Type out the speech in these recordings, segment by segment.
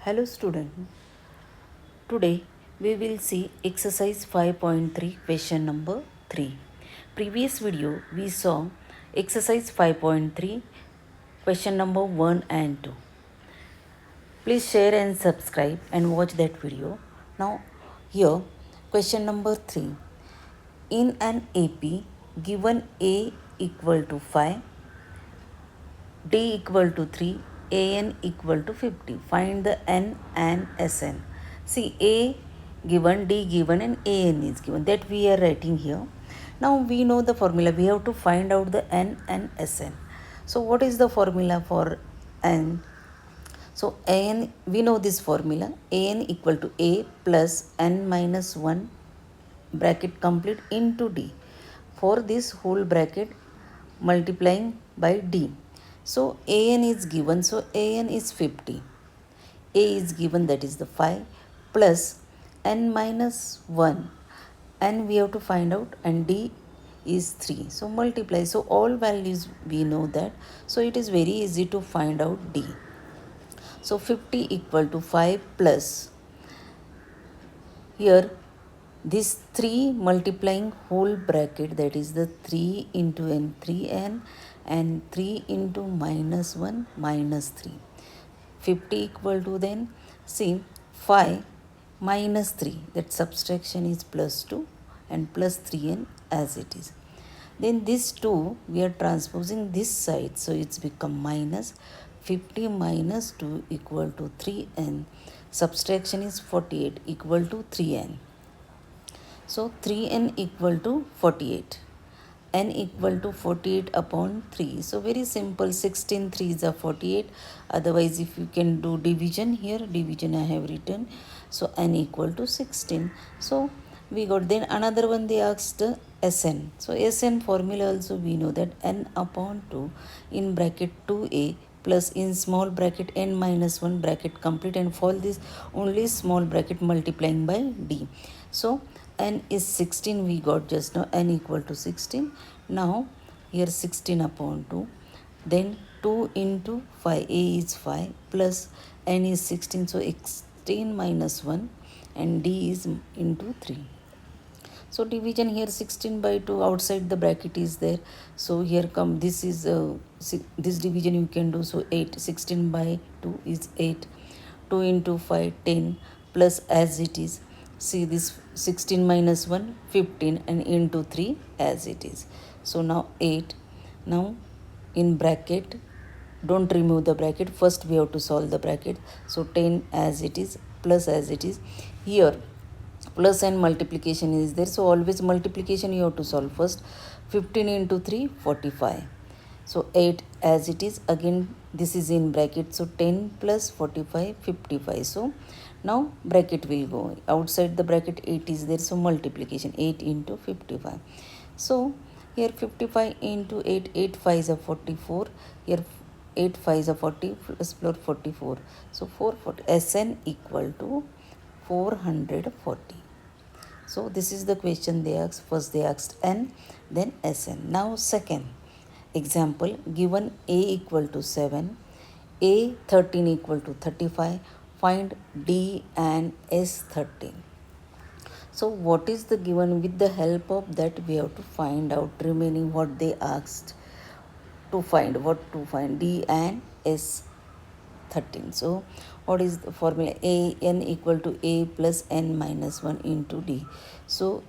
Hello student. Today we will see exercise 5.3 question number 3. Previous video we saw exercise 5.3 question number 1 and 2. Please share and subscribe and watch that video. Now here question number 3. In an AP given A equal to 5, D equal to 3, an equal to 50. Find the n and Sn. See, A given, D given and an is given. That we are writing here. Now we know the formula. We have to find out the n and Sn. So what is the formula for n? So an, we know this formula. An equal to A plus n minus 1 bracket complete into D. For this whole bracket multiplying by D. So an is given, so an is 50. A is given, that is the 5 plus n minus 1, and we have to find out, and D is 3. So multiply. So all values we know that. So it is very easy to find out D. So 50 equal to 5 plus, here this 3 multiplying whole bracket, that is the 3 into n, 3n, and 3 into minus 1 minus 3. 50 equal to, then see, 5 minus 3, that subtraction is plus 2 and plus 3n as it is. Then this 2 we are transposing this side, so it's become minus. 50 minus 2 equal to 3n. Subtraction is 48 equal to 3n. So 3n equal to 48. N equal to 48 upon 3. So very simple, 16 3s are 48. Otherwise if you can do division, here division I have written. So n equal to 16. So we got, then another one they asked Sn. So Sn formula also we know that n upon 2 in bracket 2a plus in small bracket n minus 1 bracket complete, and for this only small bracket multiplying by D. So n is 16 we got just now, n equal to 16. Now here 16 upon 2, then 2 into 5, a is 5 plus n is 16, so 16 minus 1, and D is into 3. So division here 16 by 2, outside the bracket is there. So here come, this is this division you can do. So 8, 16 by 2 is 8. 2 into 5, 10 plus as it is. See this 16 minus 1, 15, and into 3 as it is. So now 8. Now in bracket, don't remove the bracket. First we have to solve the bracket. So 10 as it is plus as it is. Here plus and multiplication is there, so always multiplication you have to solve first. 15 into 3, 45. So 8 as it is, again this is in bracket, so 10 plus 45, 55. So now bracket will go outside the bracket, 8 is there, so multiplication 8 into 55. So here 55 into 8, 8 5s are 44. Here 8 5s are 40 plus 44. So 440. Sn equal to 440. So this is the question they asked. First they asked n, then Sn. Now second example, given a equal to 7, a 13 equal to 35, find D and S 13. So what is the given? With the help of that we have to find out remaining what they asked to find. What to find? D and S 13. So what is the formula? A n equal to a plus n minus 1 into D. So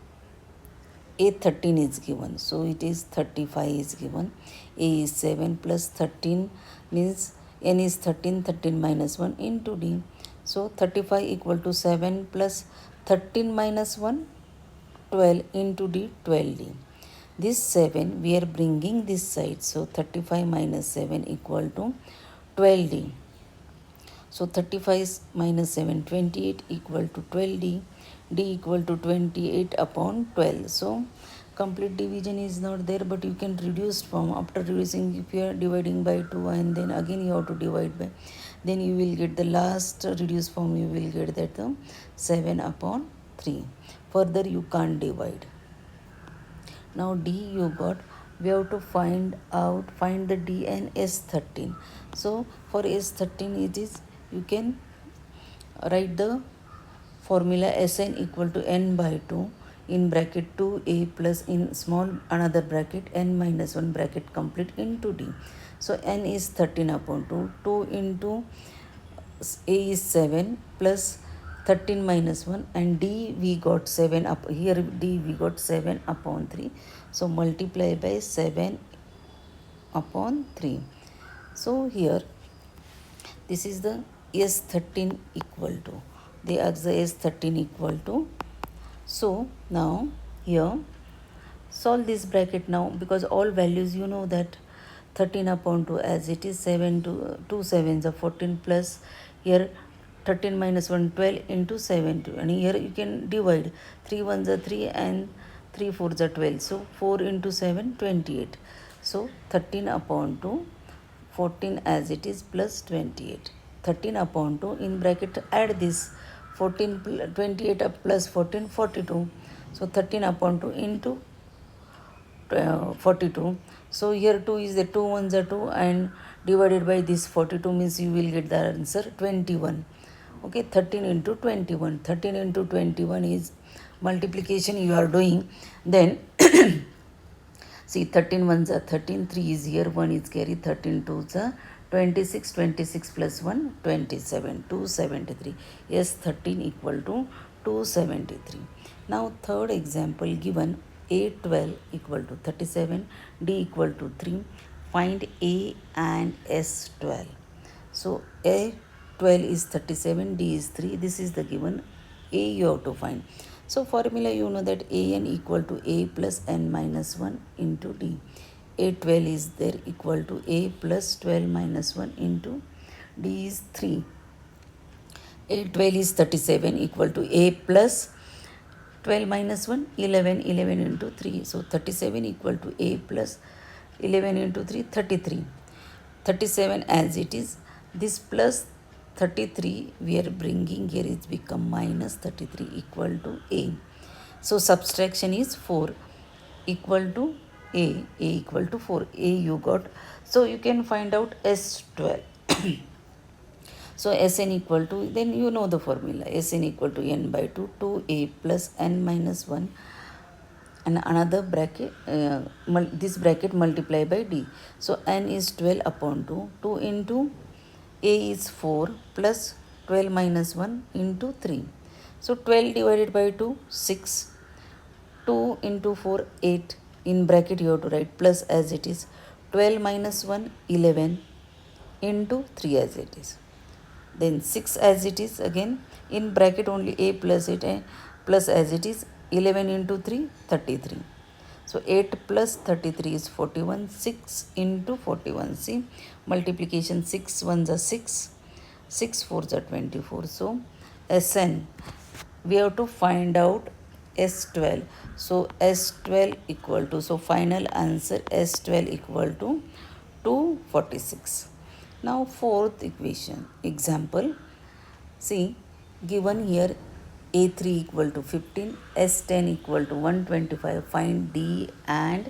a 13 is given, so it is 35 is given. A is 7 plus 13 means n is 13, 13 minus 1 into D. So 35 equal to 7 plus 13 minus 1, 12 into D, 12D. This 7 we are bringing this side, so 35 minus 7 equal to 12D. So 35 minus 7, 28 equal to 12D. D equal to 28 upon 12. So complete division is not there, but you can reduce from, after reducing, if you are dividing by 2 and then again you have to divide by, then you will get the last reduced form, you will get that 7 upon 3. Further you can't divide. Now D you got, we have to find the D and S 13. So for S 13 it is, you can write the formula Sn equal to n by 2 in bracket 2a plus in small another bracket n minus 1 bracket complete into d. So n is 13 upon 2. 2 into a is 7 plus 13 minus 1 and d we got 7 up here, d we got 7 upon 3. So multiply by 7 upon 3. So here this is the S13 equal to, they ask the S13 equal to. So now here solve this bracket now, because all values you know that 13 upon 2 as it is 7 to 2 sevens are 14 plus here 13 minus 1 12 into 7 and here you can divide 3 ones are 3 and 3 fours are 12, so 4 into 7 28. So 13 upon 2 14 as it is plus 28. 13 upon 2 in bracket add this 28 up plus 14 42. So 13 upon 2 into 42. So here 2 is the 2 ones are 2 and divided by this 42 means you will get the answer 21. Okay, 13 into 21. 13 into 21 is multiplication you are doing. Then see 13 ones are 13, 3 is here, 1 is carry, 13 twos are 26, 26 plus 1 27, 273. Yes, 13 equal to 273. Now third example given A12 equal to 37, D equal to 3. Find A and S12. So A12 is 37, D is 3. This is the given. A you have to find. So formula you know that an equal to a plus n minus 1 into d. A12 is there equal to a plus 12 minus 1 into d is 3. A12 is 37 equal to a plus 12 minus 1 11, 11 into 3. So 37 equal to a plus 11 into 3 33. 37 as it is, this plus 33 we are bringing here, it's become minus 33 equal to a. So subtraction is 4 equal to a equal to 4, a you got. So you can find out S12. So Sn equal to, then you know the formula, Sn equal to n by 2, 2a plus n minus 1 and another bracket, this bracket multiply by d. So n is 12 upon 2, 2 into a is 4 plus 12 minus 1 into 3. So 12 divided by 2, 6. 2 into 4, 8. In bracket you have to write plus as it is. 12 minus 1, 11 into 3 as it is. Then 6 as it is again. In bracket only a plus it, plus as it is. 11 into 3, 33. So 8 plus 33 is 41. 6 into 41. See, multiplication 6 ones are 6. 6 fours are 24. So Sn, we have to find out S12. So S12 equal to, so final answer S12 equal to 246. Now fourth equation, example, see given here A3 equal to 15, S10 equal to 125, find D and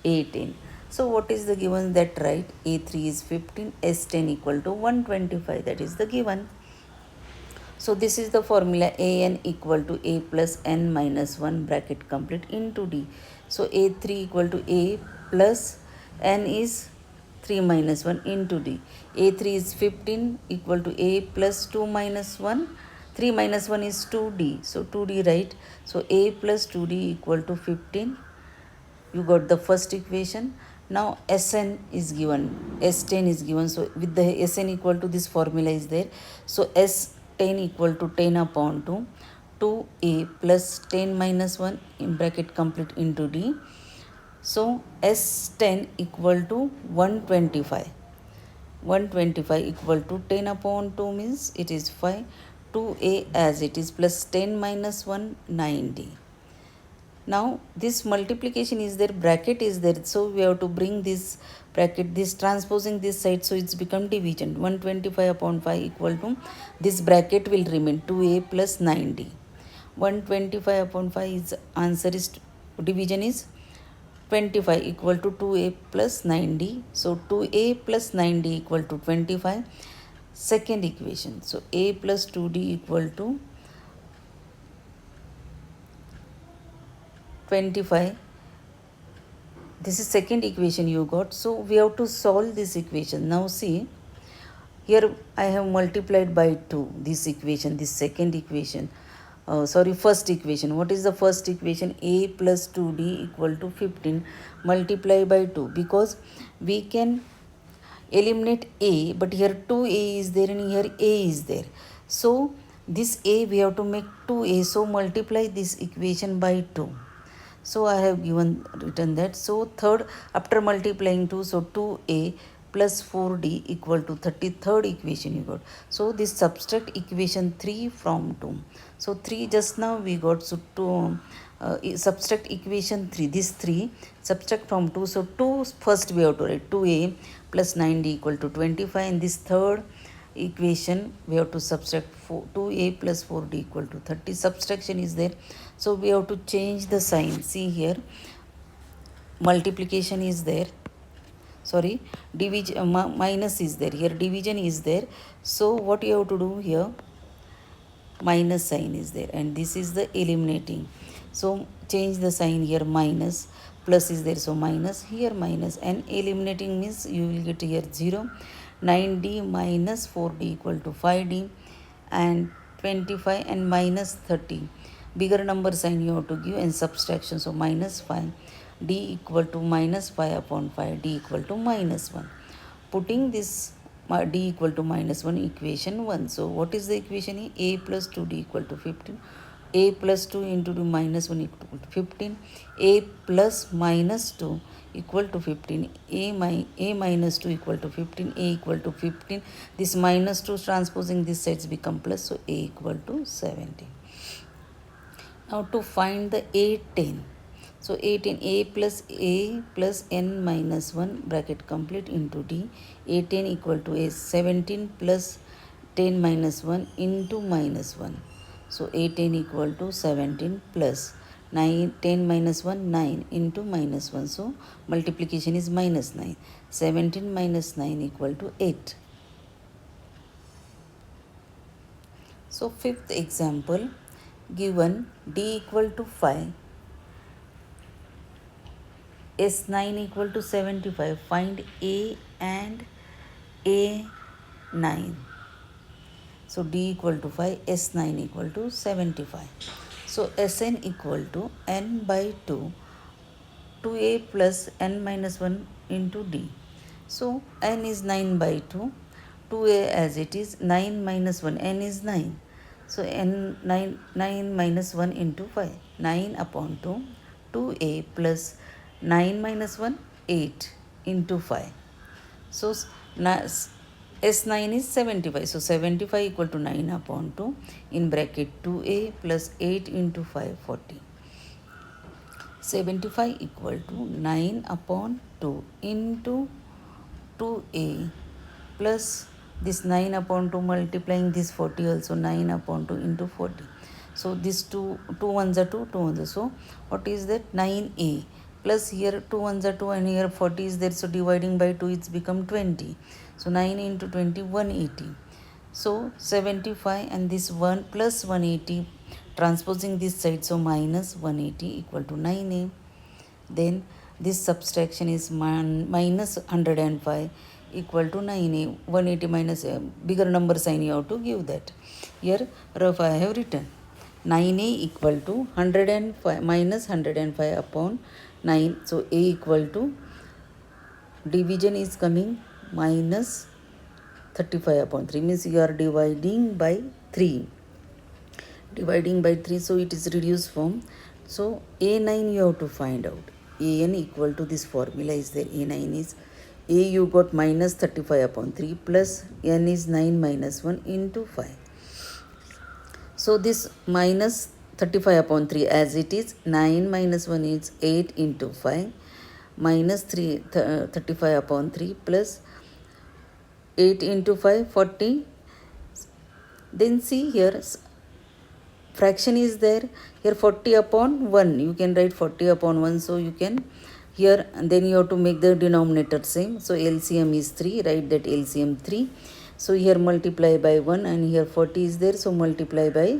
A10. So what is the given that right? A3 is 15, S10 equal to 125, that is the given. So this is the formula, an equal to a plus n minus 1 bracket complete into d. So a3 equal to a plus n is 3 minus 1 into d. A3 is 15 equal to a plus 2 minus 1. 3 minus 1 is 2d. So 2d, right? So a plus 2d equal to 15. You got the first equation. Now Sn is given. S10 is given. So with the Sn equal to, this formula is there. So S10 equal to 10 upon 2. 2a plus 10 minus 1 in bracket complete into d. So S10 equal to 125. 125 equal to 10 upon 2 means it is 5. 2a as it is plus 10 minus 1, 90. Now this multiplication is there, bracket is there. So we have to bring this bracket, this transposing this side. So it's become division. 125 upon 5 equal to, this bracket will remain 2a plus 90. 125 upon 5 is answer is, division is 25 equal to 2a plus 90. So 2a plus 90 equal to 25. second equation. So a plus 2d equal to 25. This is second equation you got. So we have to solve this equation. Now see, here I have multiplied by 2 this equation, this second equation. First equation. What is the first equation? A plus 2d equal to 15 multiply by 2, because we can eliminate a, but here 2a is there and here a is there. So this a we have to make 2a, so multiply this equation by 2. So I have written that. So third, after multiplying 2, so 2a plus 4d equal to 30. Third equation you got. So this subtract equation 3 from 2. So 3 just now we got. So 2 subtract equation 3. This 3 subtract from 2. So 2 first we have to write 2a plus 9d equal to 25. And this third equation we have to subtract 2a plus 4d equal to 30. Subtraction is there. So we have to change the sign. See here, multiplication is there. Sorry, division minus is there. Here division is there. So what you have to do here, minus sign is there, and this is the eliminating. So change the sign here, minus, plus is there, so minus, here minus, and eliminating means you will get here 0. 9d minus 4d equal to 5d, and 25 and minus 30. Bigger number sign you have to give, and subtraction, so minus 5. D equal to minus 5 upon 5, d equal to minus 1. Putting this d equal to minus 1, equation 1. So what is the equation? A plus 2d equal to 15. A plus 2 into the minus 1 equal to 15. A plus minus 2 equal to 15. A minus 2 equal to 15. A equal to 15. This minus 2 transposing this sides become plus. So A equal to 17. Now to find the A10. So A plus n minus 1 bracket complete into D. A10 equal to A 17 plus 10 minus 1 into minus 1. So A10 equal to 17 plus 9, 10 minus 1, 9 into minus 1. So multiplication is minus 9. 17 minus 9 equal to 8. So fifth example, given D equal to 5, S9 equal to 75, find A and A9. So D equal to 5, S9 equal to 75. So Sn equal to n by 2, 2a plus n minus 1 into D. So n is 9 by 2, 2a as it is, 9 minus 1, n is 9. So n 9 minus 1 into 5, 9 upon 2, 2a plus 9 minus 1, 8 into 5. So S9 is 75. So 75 equal to 9 upon 2 in bracket 2a plus 8 into 5, 40. 75 equal to 9 upon 2 into 2a plus this 9 upon 2 multiplying this 40 also, 9 upon 2 into 40. So this 2 ones are 2 ones are. So what is that? 9a plus here 2 ones are 2 and here 40 is there. So dividing by 2 it's become 20. So 9 into 20, 180. So 75 and this 1 plus 180 transposing this side. So minus 180 equal to 9a. Then this subtraction is minus 105 equal to 9a. 180 minus a bigger number sign you have to give that. Here rough I have written. 9a equal to 105 minus 105 upon 9. So a equal to, division is coming minus 35 upon 3, means you are dividing by 3. Dividing by 3, so it is reduced form. So A9 you have to find out. An equal to this formula is there. A9 is, A you got minus 35 upon 3 plus n is 9 minus 1 into 5. So this minus 35 upon 3 as it is, 9 minus 1 is 8 into 5 minus 35 upon 3 plus 8 into 5, 40. Then see here, fraction is there. Here 40 upon 1. You can write 40 upon 1. So you can here, and then you have to make the denominator same. So LCM is 3. Write that LCM 3. So here multiply by 1 and here 40 is there, so multiply by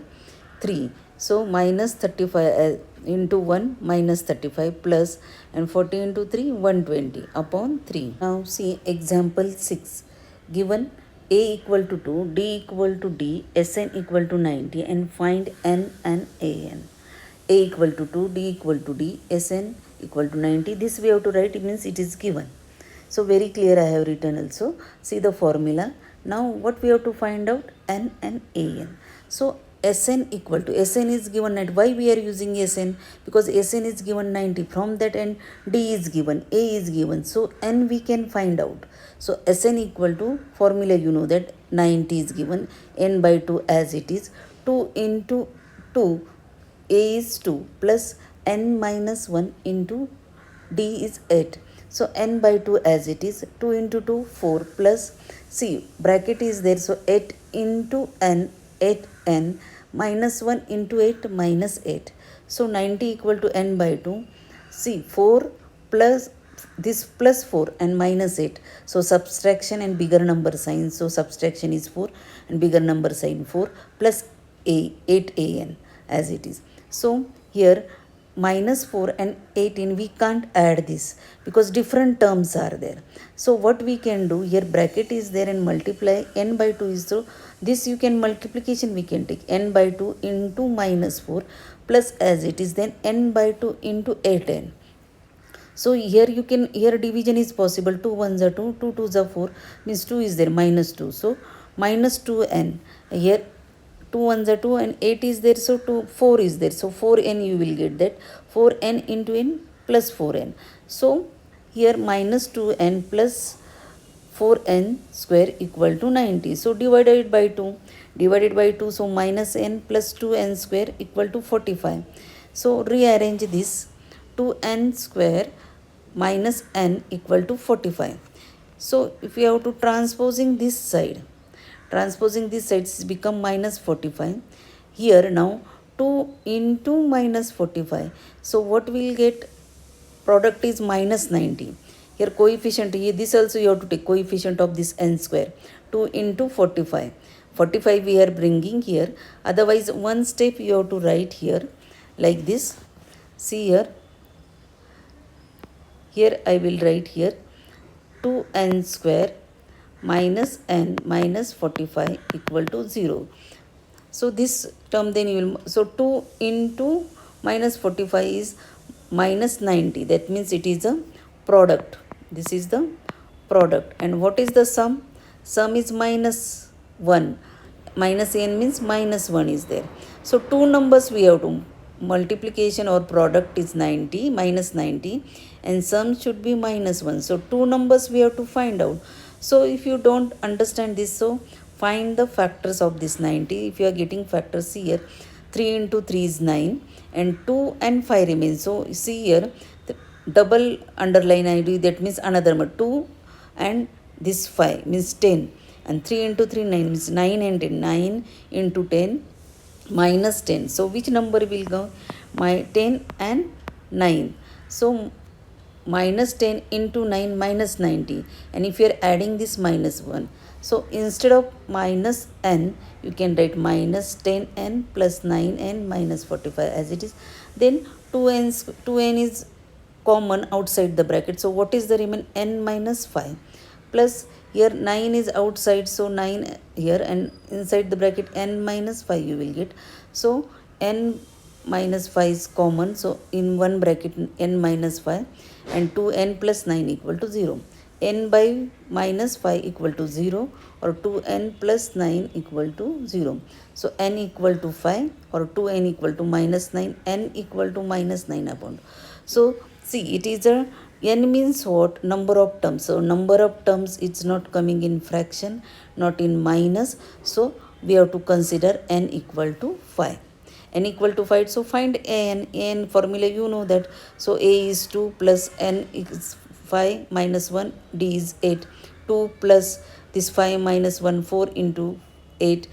3. So minus 35 into 1 minus 35 plus, and 40 into 3 120 upon 3. Now see example 6. Given a equal to 2, d equal to d, Sn equal to 90 and find n and an. A equal to 2, d equal to d, Sn equal to 90. This we have to write, it means it is given. So very clear I have written also. See the formula. Now what we have to find out? N and an. So Sn equal to, Sn is given at, why we are using Sn? Because Sn is given 90. From that n, d is given, a is given. So n we can find out. So Sn equal to, formula you know that 90 is given, n by 2 as it is. 2 into 2, a is 2 plus n minus 1 into d is 8. So n by 2 as it is, 2 into 2 4 plus, see bracket is there, so 8 into n, 8n minus 1 into 8 minus 8. So 90 equal to n by 2. See 4 plus this plus 4 and minus 8. So subtraction and bigger number sign. So subtraction is 4 and bigger number sign 4 plus a 8an as it is. So here minus 4 and 18 we can't add this because different terms are there. So what we can do here, bracket is there and multiply, n by 2 is, so this you can multiplication we can take, n by 2 into minus 4 plus as it is, then n by 2 into 8n. So here you can, here division is possible, 2 1s are 2, 2 2s are 4, means 2 is there, minus 2. So minus 2n, here 2 1s are 2 and 8 is there, so 4 is there. So 4n you will get that, 4n into n plus 4n. So here minus 2n plus 4n square equal to 90. So divided by 2, divided by 2, so minus n plus 2n square equal to 45. So rearrange this, 2n square minus n equal to 45. So if you have to transposing this side, transposing this side is become minus 45. Here now 2 into minus 45. So what we will get? Product is minus 90. Here coefficient, this also you have to take coefficient of this n square. 2 into 45. 45 we are bringing here. Otherwise one step you have to write here like this. See here. Here I will write here 2n square minus n minus 45 equal to 0. So this term then you will, so 2 into minus 45 is minus 90. That means it is a product. This is the product. And what is the sum? Sum is minus 1. Minus n means minus 1 is there. So two numbers we have to, multiplication or product is 90, minus 90, and sum should be minus 1. So two numbers we have to find out. So if you don't understand this, so find the factors of this 90. If you are getting factors, see here 3 into 3 is 9 and 2 and 5 remains. So see here the double underline I do, that means another number 2 and this 5 means 10, and 3 into 3 9 means 9 and 10, 9 into 10 minus 10. So which number will go? My 10 and 9. So minus 10 into 9 minus 90, and if you are adding this minus 1, so instead of minus n you can write minus 10n plus 9n minus 45 as it is. Then 2n is common outside the bracket, so what is the remain? N minus 5 plus, here 9 is outside, so 9 here, and inside the bracket n minus 5 you will get. So n minus 5 is common, so in one bracket n minus 5, and 2n plus 9 equal to 0. N by minus 5 equal to 0, or 2n plus 9 equal to 0. So n equal to 5 or 2n equal to minus 9, n equal to minus 9 upon. So see, it is a, n means what? Number of terms. So number of terms, it's not coming in fraction, not in minus. So we have to consider n equal to 5. N equal to 5, so find an formula you know that. So a is 2 plus n is 5 minus 1, d is 8. 2 plus this 5 minus 1, 4 into 8,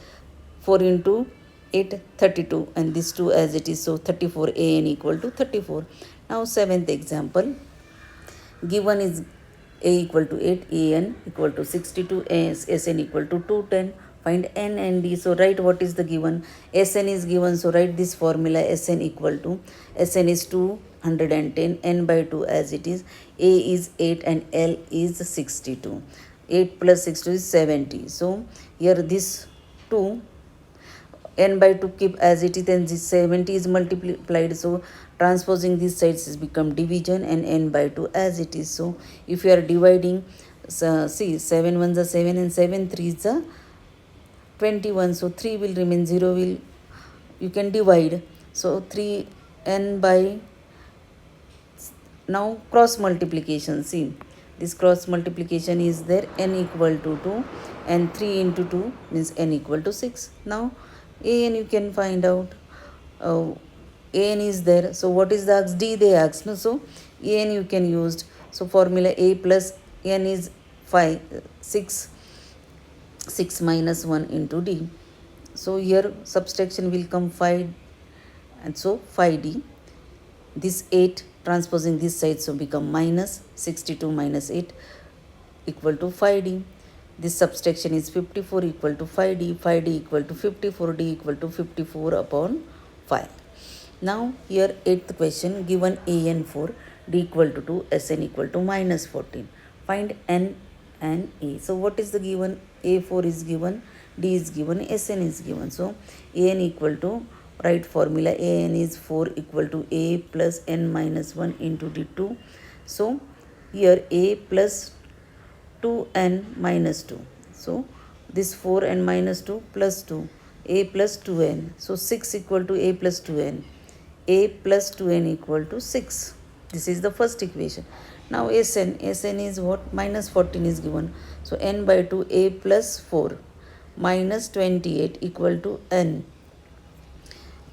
4 into 8 32, and this 2 as it is, so 34, an equal to 34. Now seventh example, given is A equal to 8, an equal to 62, Sn equal to 210. Find n and d. So write what is the given. Sn is given, so write this formula. Sn equal to, Sn is 210, n by 2 as it is. A is 8 and L is 62. 8 plus 62 is 70. So here this 2, n by 2 keep as it is, then this 70 is multiplied, so transposing these sides is become division, and n by 2 as it is. So if you are dividing, see 7 1s are 7 and 7 3s are 21, so 3 will remain, 0 will, you can divide. So 3 n by, now cross multiplication, see this cross multiplication is there, n equal to 2 and 3 into 2 means n equal to 6. Now an you can find out, an is there, so what is the asked, d they asked, no? So an you can use, so formula a plus n is 5, 6 minus 1 into d. So here subtraction will come 5, and so 5d. This 8 transposing this side, so become minus 62 minus 8 equal to 5d. This subtraction is 54 equal to 5d, 5d equal to 54, d equal to 54 upon 5. Now here 8th question, given an 4, d equal to 2, Sn equal to minus 14. Find n and a. So what is the given? A4 is given, d is given, Sn is given. So an equal to, write formula, an is 4 equal to a plus n minus 1 into d2. So here a plus 2n minus 2. So this 4n minus 2 plus 2, a plus 2n. So 6 equal to a plus 2n. A plus 2n equal to 6. This is the first equation. Now Sn is what? Minus 14 is given. So n by 2, a plus 4 minus 28 equal to n.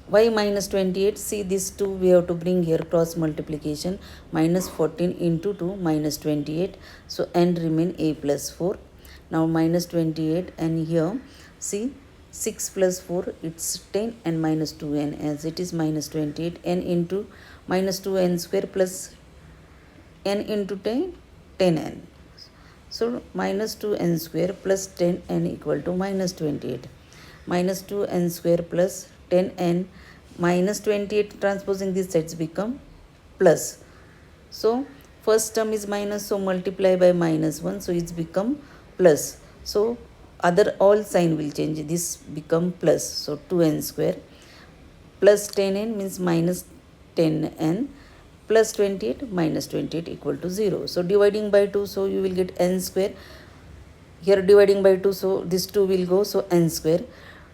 Why minus 28? See this 2 we have to bring here, cross multiplication. Minus 14 into 2 minus 28. So n remain a plus 4. Now minus 28, and here see 6 plus 4 it's 10 and minus 2n as it is minus 28, n into minus 2n square plus n into 10, 10n. So minus 2n square plus 10n equal to minus 28. Minus 2n square plus 10n minus 28, transposing these sides become plus. So first term is minus, so multiply by minus 1, so it's become plus. So other all sign will change, this become plus. So 2n square plus 10n means minus 10n plus 28 minus 28 equal to 0. So dividing by 2, so you will get n square. Here dividing by 2, so this 2 will go, so n square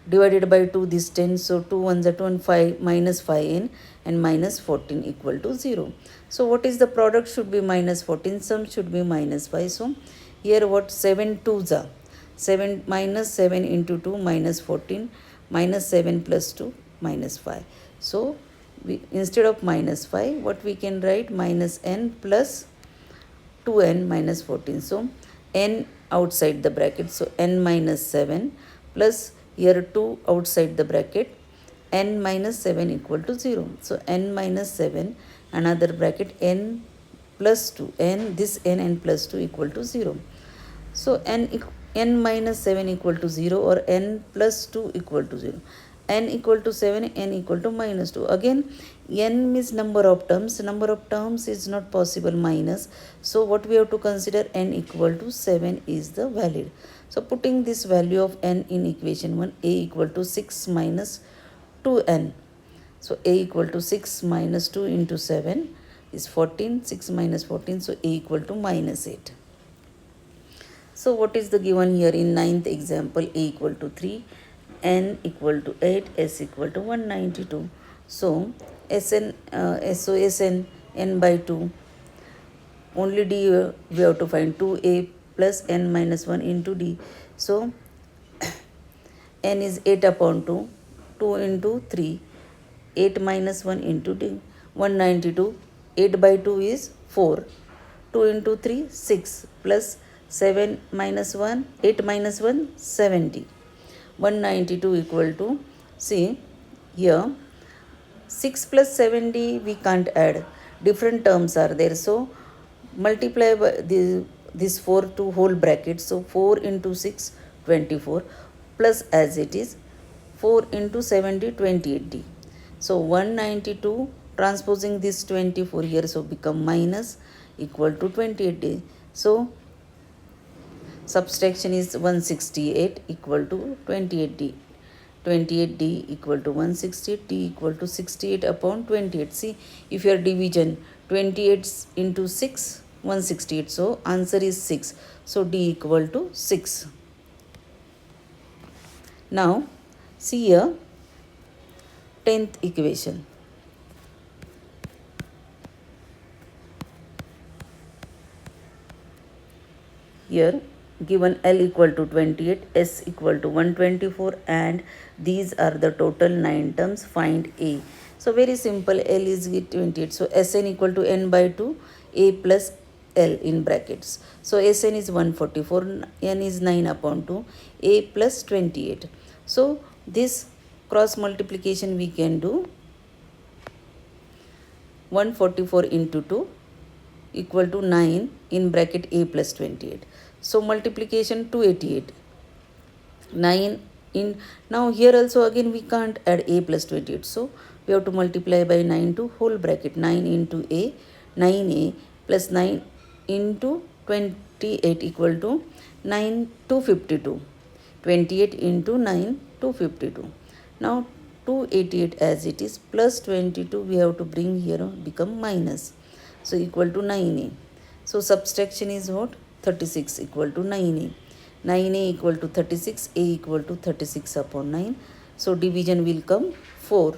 divided by 2, this 10, so 2 1s are 2 and 5 minus 5n and minus 14 equal to 0. So what is the product? Should be minus 14, sum should be minus 5. So here what? 7 2s are 7 minus 7 into 2 minus 14 minus 7 plus 2 minus 5. So we, instead of minus 5, what we can write? Minus n plus 2n minus 14. So n outside the bracket, so n minus 7 plus here 2 outside the bracket, n minus 7 equal to 0. So n minus 7, another bracket, n plus 2, n this n plus 2 equal to 0. So n minus 7 equal to 0 or n plus 2 equal to 0. N equal to 7, n equal to minus 2. Again, n means number of terms. Number of terms is not possible minus. So what we have to consider? N equal to 7 is the valid. So putting this value of n in equation 1, a equal to 6 minus 2n. So a equal to 6 minus 2 into 7 is 14. 6 minus 14, so a equal to minus 8. So what is the given here in 9th example? A equal to 3, n equal to 8, s equal to 192. So Sn n by 2, only d we have to find, 2a plus n minus 1 into d. So n is 8 upon 2, 2 into 3, 8 minus 1 into d, 192. 8 by 2 is 4, 2 into 3 6 plus 7 minus 1, 8 minus 1 70. 192 equal to, see here 6 plus 70 we can't add, different terms are there, so multiply by this 4 to whole bracket, so 4 into 6 24 plus as it is 4 into 70 28d. So 192 transposing this 24 here, so become minus equal to 28d. So subtraction is 168 equal to 28d. 28d equal to 160, d equal to 68 upon 28. See, if your division 28 into 6, 168. So answer is 6. So d equal to 6. Now see here 10th equation. Here given L equal to 28, S equal to 124, and these are the total 9 terms. Find A. So very simple, L is 28. So Sn equal to n by 2, A plus L in brackets. So Sn is 144, n is 9 upon 2, A plus 28. So this cross multiplication we can do. 144 into 2 equal to 9 in bracket A plus 28. So multiplication 288. 9 in, now here also again we can't add A plus 28. So we have to multiply by 9 to whole bracket. 9 into A, 9A plus 9 into 28 equal to 9 to 52. 28 into 9 to 52. Now 288 as it is plus 22 we have to bring here become minus. So equal to 9a. So subtraction is what? 36 equal to 9a. 9a equal to 36, a equal to 36 upon 9. So division will come 4.